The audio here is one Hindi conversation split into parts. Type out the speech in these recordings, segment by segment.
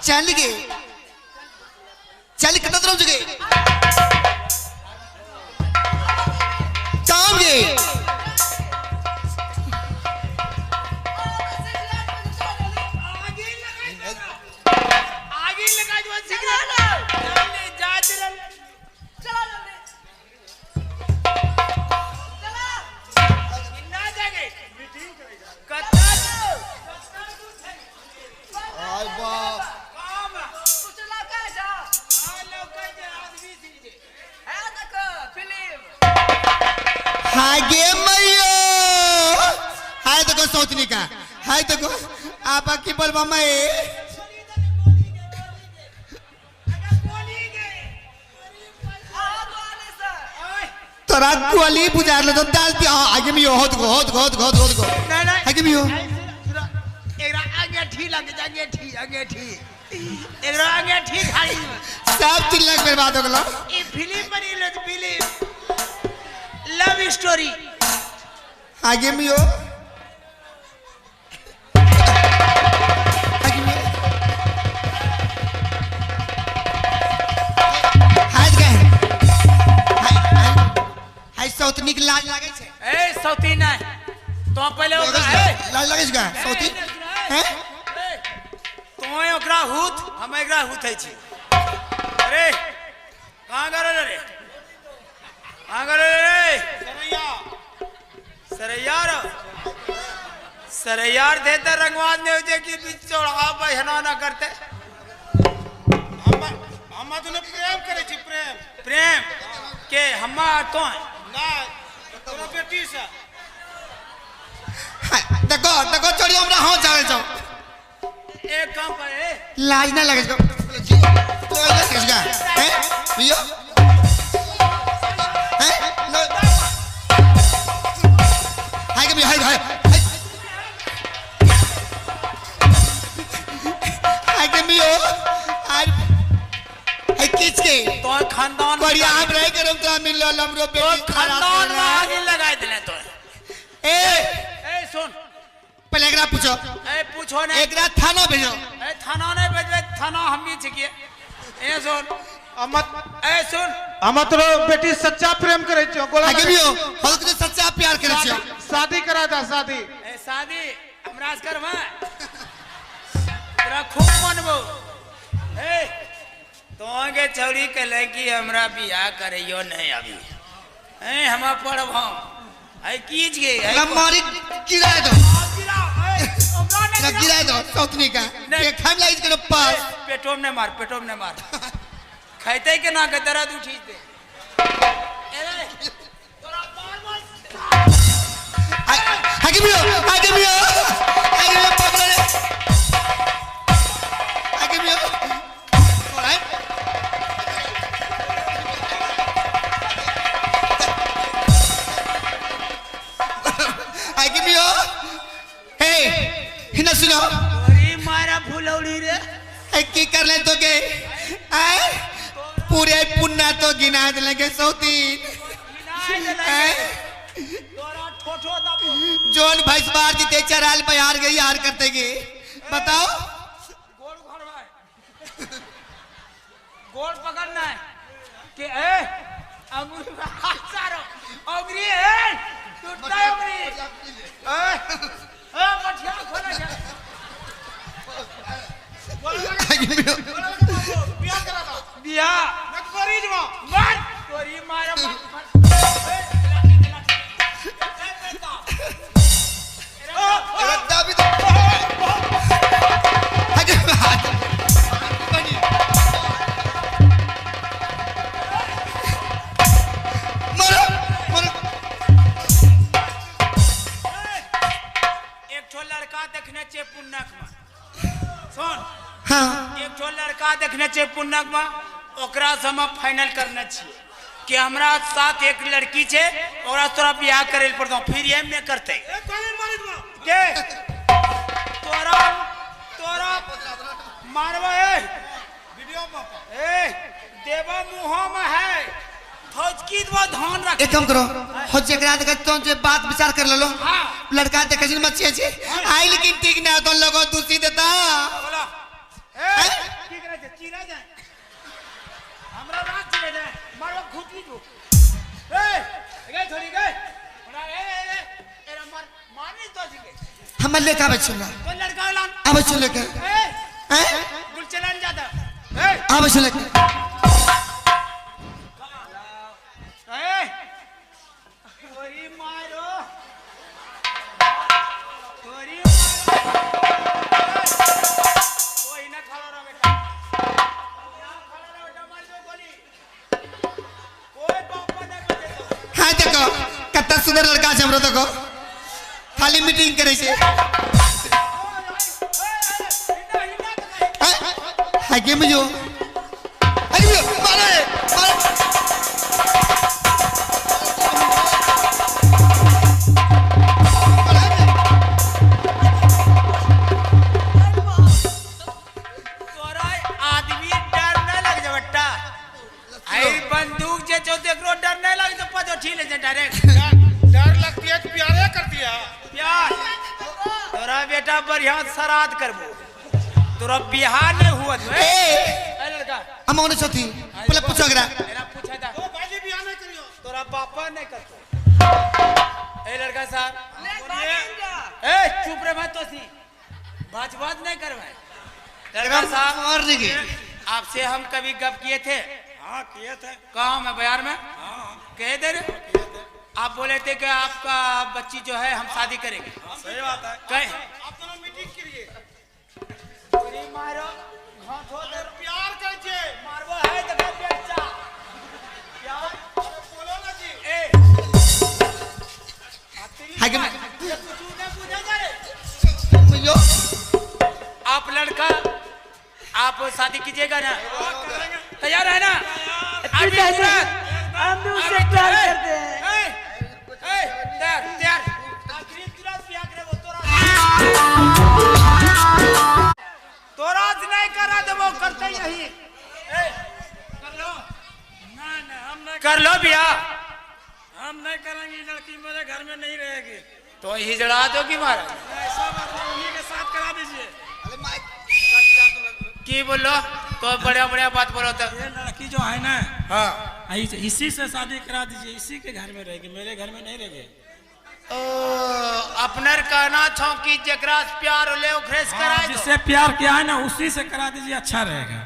चल गे चल कितना तरफ जगे काम गे आगे लगा दो सिगरेट ले जा चल चला चला इन्ना जागे मीटिंग करेगा कत्ता आय बाप काम कुछ लगा जा हां लगा जा आदमी सीधे है देखो फिल्म हाय गे मैयो हाय देखो सोचनी का हाय देखो आपा की बोल मामा तोरा गोली बुझार ले तो डाल दिया आगे में होत होत होत होत होत को आगे में हो एकरा आगे ठी लग जागे ठी एकरा आगे ठी खाई सब 3 लाख बर्बाद हो गलो ई फिल्म बनी ले फिल्म लव स्टोरी आगे में हो आगे में हाय गए हाय साउथ निक लाज लागे छे ए सौती नहीं तो पहले ओकरा ए लाज लागे छे साउथी हैं तो ओकरा हुत हम एकरा हुतै छी अरे कहां गरे रे कहां गरे रे सरैयार देते रंगवाद ने जे की बीच चढ़ा बहना ना करते हम तूने प्रेम करे छी प्रेम के हम्मा तो ना तोरा बेटी से देखो देखो छोड़ी हमरा हो जावे जाओ एक काम करे लाज ना लगे तो लगे इसका हैं भैया हैं हाय के हाय हाय हाय के मियो आज हाय किस के तो खानदान बढ़िया हम रह के हम तो मिल लो हमरो बेटी खानदान में आगे लगा देले तो ए सुन पहले एकरा पूछो ए पूछो ने एकरा थाना भेजो ए थाना नहीं भेजबे थाना हम भी छिके ए सुन हम तोरो बेटी सच्चा प्रेम करे छो गोला आगे भी हो हम तो सच्चा प्यार करे छो शादी करा दा शादी ए शादी हमरा से करवा तेरा खूब मनबो ए तो आगे छौरी कहले कि हमरा बियाह करियो नहीं अभी ए हम पढ़ब आई कीज गे हमारी गिरा दो गिरा गिरा दो सौतनी का एक हम लाइज करो पास पेटोम ने मार खाइते के ना के दर्द उठी दे ए तोरा मार आगे भी हो पकड़ ले आगे भी हो ऑलराइट आगे भी हो हे हिना सुनो तोरी मारा फुलौड़ी रे ए की कर ले तो के आए पूरे पुन्ना तो गिना देंगे सौतीन ठोठो दबो जोन भैंस बार जीते चराल पे हार गई हार करते गे बताओ गोल घरवा गोल पकड़ना है कि ए अंगूरी सारो अंगूरी ए टूटता अंगूरी ए मठिया खोले जा बियाह करा दा बिया नकबरी जवा मार तोरी मारा रद्दा भी तो आगे बनी मरो एक ठो लड़का देखने चे पुन्नक में सुन हाँ एक ठो लड़का देखने चे पुन्नक में ओकरा से हम फाइनल करना चाहिए कि हमरा साथ एक लड़की छे ओकरा तोरा बियाह करे पड़तो फिर ये में करते के तोरा मारवा वीडियो में ए देवा मुंह में है फौजकी दवा ध्यान रख एक काम करो हो जेकरा देख तो जे बात विचार कर लो हां लड़का देख जिन मत छे आई लेकिन ठीक ना तो लोगो दूसरी देता बोला ए की जो गए थोड़ी गए बड़ा एरा मार नहीं तो जी हम लेके आवे चला तो लड़का लान आवे चले के गुल चलान जाता आवे चले के थोड़ी मारो थोड़ी कोई ना खड़ा रहो बेटा खड़ा रहो बेटा मार दो गोली कोई पापा ना बचे तो हां देखो कत्ता सुंदर लड़का छै हमरो देखो खाली मीटिंग करे छै हां गेम जो अरे मारे तोरा आदमी डर न लग जा बेटा आई बंदूक जे जो देखरो डर न लग तो पजो ठीले जे डायरेक्ट डर लगती है तो प्यारे कर दिया प्यार तोरा बेटा बढ़िया श्राद्ध करबो तोरा बिहार नहीं हुआ ए लड़का हम ओने छथि पहले पूछो एकरा मेरा पूछा था ओ बाजी बियाह नहीं करियो तोरा पापा नहीं करतो ए लड़का साहब ए चुप रे मत तोसी बात नहीं करवाए लड़का साहब मार देंगे आपसे हम कभी गप किए थे हां किए थे कहाँ में बाजार में हां कह दे रहे आप बोले थे कि आपका बच्ची जो है हम शादी करेंगे सही बात है कहे आप दोनों मीटिंग करिए गोली मारो घाट हो दे प्यार कर जे मारबो है तो क्या बेचा प्यार बोलो ना जी ए हां गेम कुछ नहीं पूछा जाए यो आप लड़का आप शादी कीजिएगा ना तैयार है ना हम भी उससे प्यार करते हैं तैयार आखिरी तुरंत ब्याह करे वो तोरा नहीं करा दे वो करते यही कर लो ना हम नहीं कर लो ब्याह हम नहीं करेंगे लड़की मेरे घर में नहीं रहेगी तो हिजड़ा दो कि महाराज ऐसा बात नहीं उन्हीं के साथ करा दीजिए की बोलो तो बढ़िया बढ़िया बात बोलो तो ये लड़की जो है ना हाँ इसी से शादी करा दीजिए इसी के घर में रहेगी मेरे घर में नहीं रहेगी अपनर कहना छो कि जकरा से प्यार ले ओकरे से कराए दो जिससे प्यार किया है ना उसी से करा दीजिए अच्छा रहेगा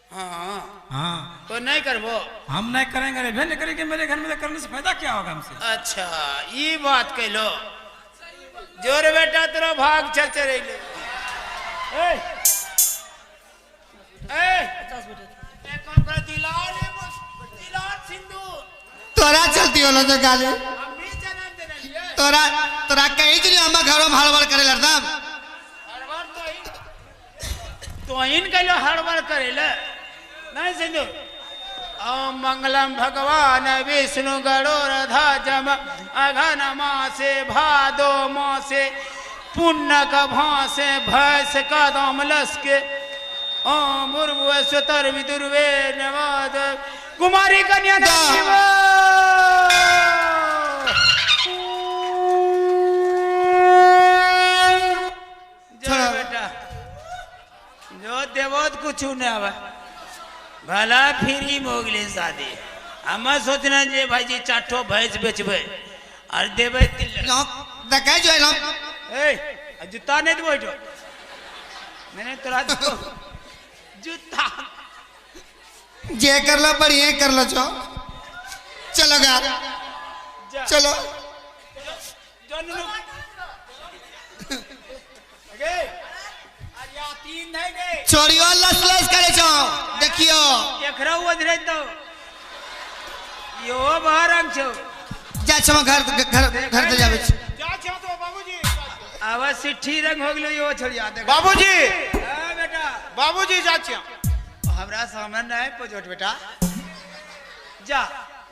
हाँ हाँ तो नहीं करबो हम नहीं करेंगे रे नहीं करेंगे मेरे घर में तो करने से फायदा क्या होगा हमसे अच्छा ये बात कह लो जोर बेटा तेरा भाग चल चले तोरा चलती होलो तो गाले तोरा तोरा कहीं कि हम घरों में हड़बड़ करे लड़दम तो इन कहो हड़बड़ करे नहीं सिंधु ओम मंगलम भगवान विष्णु गणोरधा जम अघन मासे भादो मासे पुण्य का भासे भैंस का दामलस के ओम उर्वस्वतर विदुर्वे नवाद कुमारी कन्या जो बेटा जो देवत कुछ नहीं आवा भला फिरी मोगली शादी हम सोचना जे भाई जी चाठो भैंस बेचबे और देबे देखे जो है ए जूता नहीं देबो जो मैंने तोरा जूता जे कर लो बढ़िया कर लो चो चलो गा चलो जननु गे अरे तीन नहीं गए छोरियो लस लस करे छो देखियो एकरा उधरे तो यो बारंग छो जा छो घर घर घर से जावे जा छो तो बाबूजी आवाज सिट्ठी रंग हो गेलो यो छोड़िया देख बाबूजी हां बेटा बाबूजी जा छो हमरा सामने नहीं पहुंचोट बेटा जा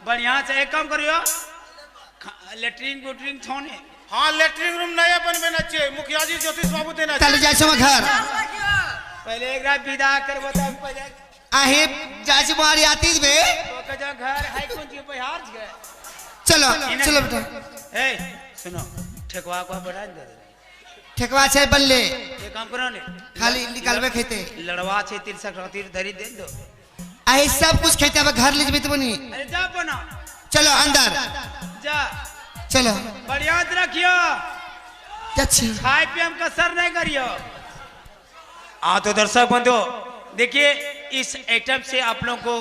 बढ़िया से एक काम करियो लेटरिन गुटरिन छोने हाँ लेटरिन रूम नया बनबेना चाहिए मुखिया जी ज्योतिष बाबू देना चल जा छो घर पहले एक रात विदा करबो तब पहले आहे जाची मारी आती बे तो के जो घर हाई कोन के बिहार गए चलो चलो बेटा ए सुनो ठेकवा को बढ़ा दे ठेकवा छे बल्ले ये काम करो ने खाली निकालबे खेते लड़वा छे 63 खातिर धरी दे दो आई सब कुछ खेते अब घर ले जेबे तो बनी। अरे जा बना, चलो अंदर जा, चलो बढ़िया से रखियो, अच्छा खाए पे हम कसर नहीं करियो। हाँ तो दर्शक बंधु देखिए, इस आइटम से आप लोगों को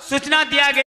सूचना दिया गया।